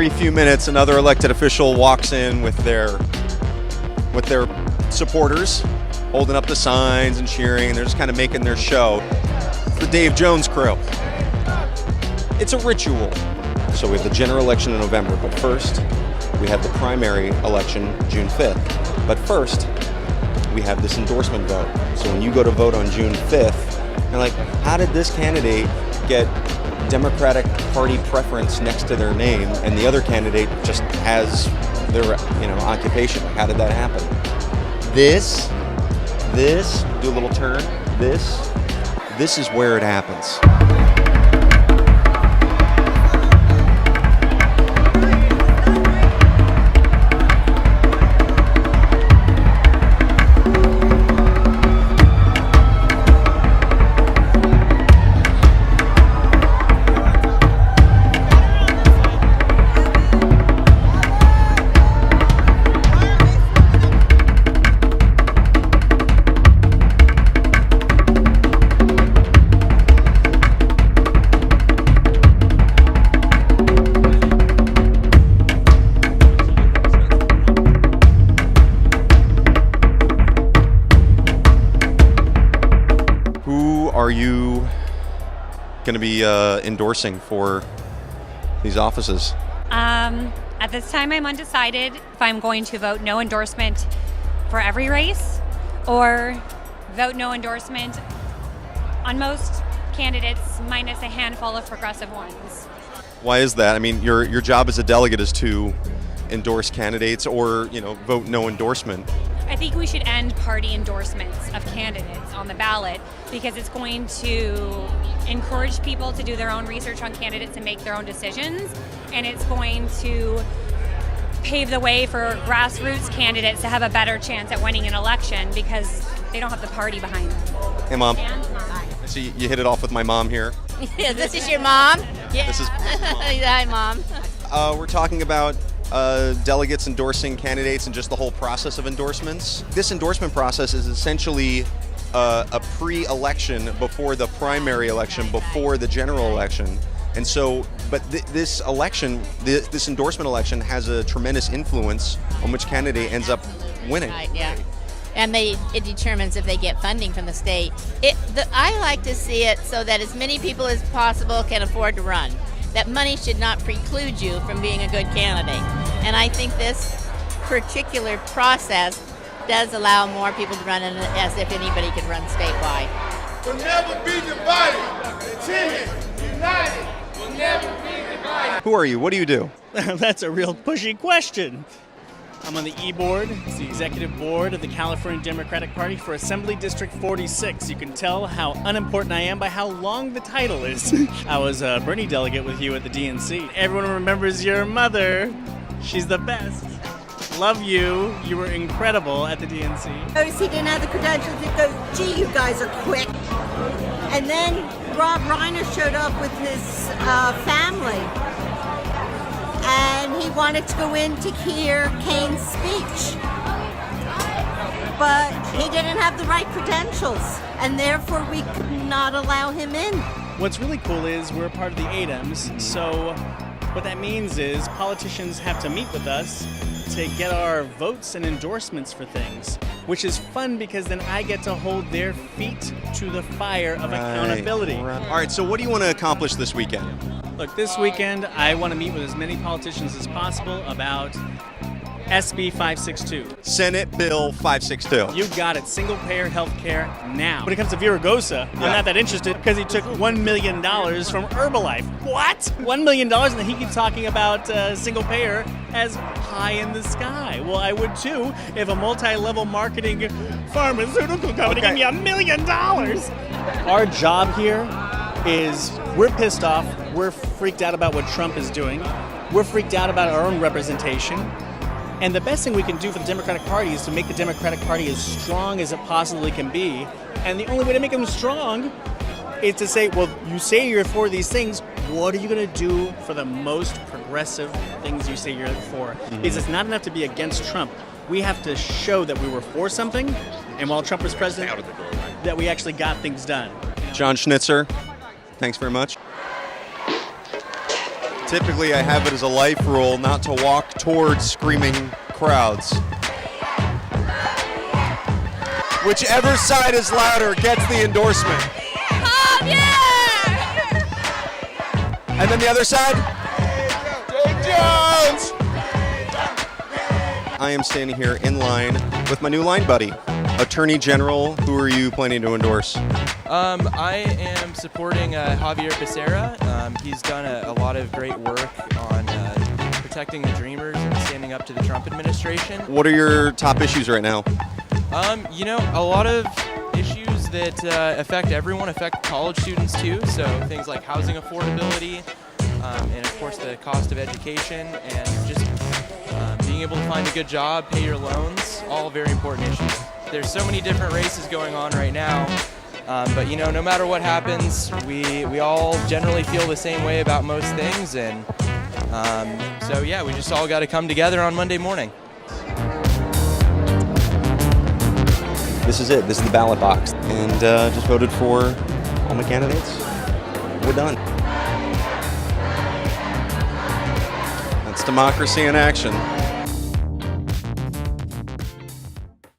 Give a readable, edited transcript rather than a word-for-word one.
every few minutes, another elected official walks in with their supporters, holding up the signs and cheering, and they're just kind of making their show. It's the Dave Jones crew. It's a ritual. So we have the general election in November, but first we have the primary election June 5th. But first, we have this endorsement vote. So when you go to vote on June 5th, you're like, how did this candidate get Democratic Party preference next to their name and the other candidate just has their occupation? How did that happen? This, do a little turn, this is where it happens. Are you going to be endorsing for these offices? At this time, I'm undecided if I'm going to vote no endorsement for every race or vote no endorsement on most candidates minus a handful of progressive ones. Why is that? I mean, your job as a delegate is to endorse candidates or, vote no endorsement. I think we should end party endorsements of candidates on the ballot because it's going to encourage people to do their own research on candidates and make their own decisions, and it's going to pave the way for grassroots candidates to have a better chance at winning an election because they don't have the party behind them. Hey, Mom. And Mom. So you hit it off with my mom here. Yeah, this is your mom? Yeah. This is Mom. Hi, Mom. We're talking about delegates endorsing candidates and just the whole process of endorsements. This endorsement process is essentially a pre-election before the primary election, before the general election. And so, but this election, this endorsement election has a tremendous influence on which candidate ends up winning. Right, yeah. And it determines if they get funding from the state. I like to see it so that as many people as possible can afford to run. That money should not preclude you from being a good candidate. And I think this particular process does allow more people to run as if anybody could run statewide. We'll never be divided. Timid, united, we'll never be divided. Who are you? What do you do? That's a real pushy question. I'm on the E-Board. It's the executive board of the California Democratic Party for Assembly District 46. You can tell how unimportant I am by how long the title is. I was a Bernie delegate with you at the DNC. Everyone remembers your mother. She's the best. Love you. You were incredible at the DNC. Notice he didn't have the credentials to go, gee, you guys are quick. And then Rob Reiner showed up with his family. And he wanted to go in to hear Kane's speech. But he didn't have the right credentials, and therefore we could not allow him in. What's really cool is we're a part of the ADEMS, so what that means is politicians have to meet with us to get our votes and endorsements for things, which is fun because then I get to hold their feet to the fire of accountability. All right, so what do you want to accomplish this weekend? Look, this weekend I want to meet with as many politicians as possible about SB 562. Senate Bill 562. You got it. Single-payer health care now. When it comes to Viragosa, I'm not that interested because he took $1 million from Herbalife. What? $1 million? And then he keeps talking about single-payer as pie in the sky. Well, I would too if a multi-level marketing pharmaceutical company gave me $1 million. Our job here is we're pissed off. We're freaked out about what Trump is doing. We're freaked out about our own representation. And the best thing we can do for the Democratic Party is to make the Democratic Party as strong as it possibly can be. And the only way to make them strong is to say, well, you say you're for these things, what are you going to do for the most progressive things you say you're for? Because it's not enough to be against Trump. We have to show that we were for something, and while Trump was president, that we actually got things done. John Schnitzer, thanks very much. Typically, I have it as a life rule not to walk towards screaming crowds. Whichever side is louder gets the endorsement. And then the other side? Dave Jones! I am standing here in line with my new line buddy, Attorney General. Who are you planning to endorse? I am supporting Javier Becerra. He's done a lot of great work on protecting the Dreamers and standing up to the Trump administration. What are your top issues right now? A lot of issues that affect everyone, affect college students too. So things like housing affordability, and of course the cost of education, and just being able to find a good job, pay your loans, all very important issues. There's so many different races going on right now, but no matter what happens, we all generally feel the same way about most things, and so yeah, we just all got to come together on Monday morning. This is it. This is the ballot box. And just voted for all my candidates. We're done. That's democracy in action.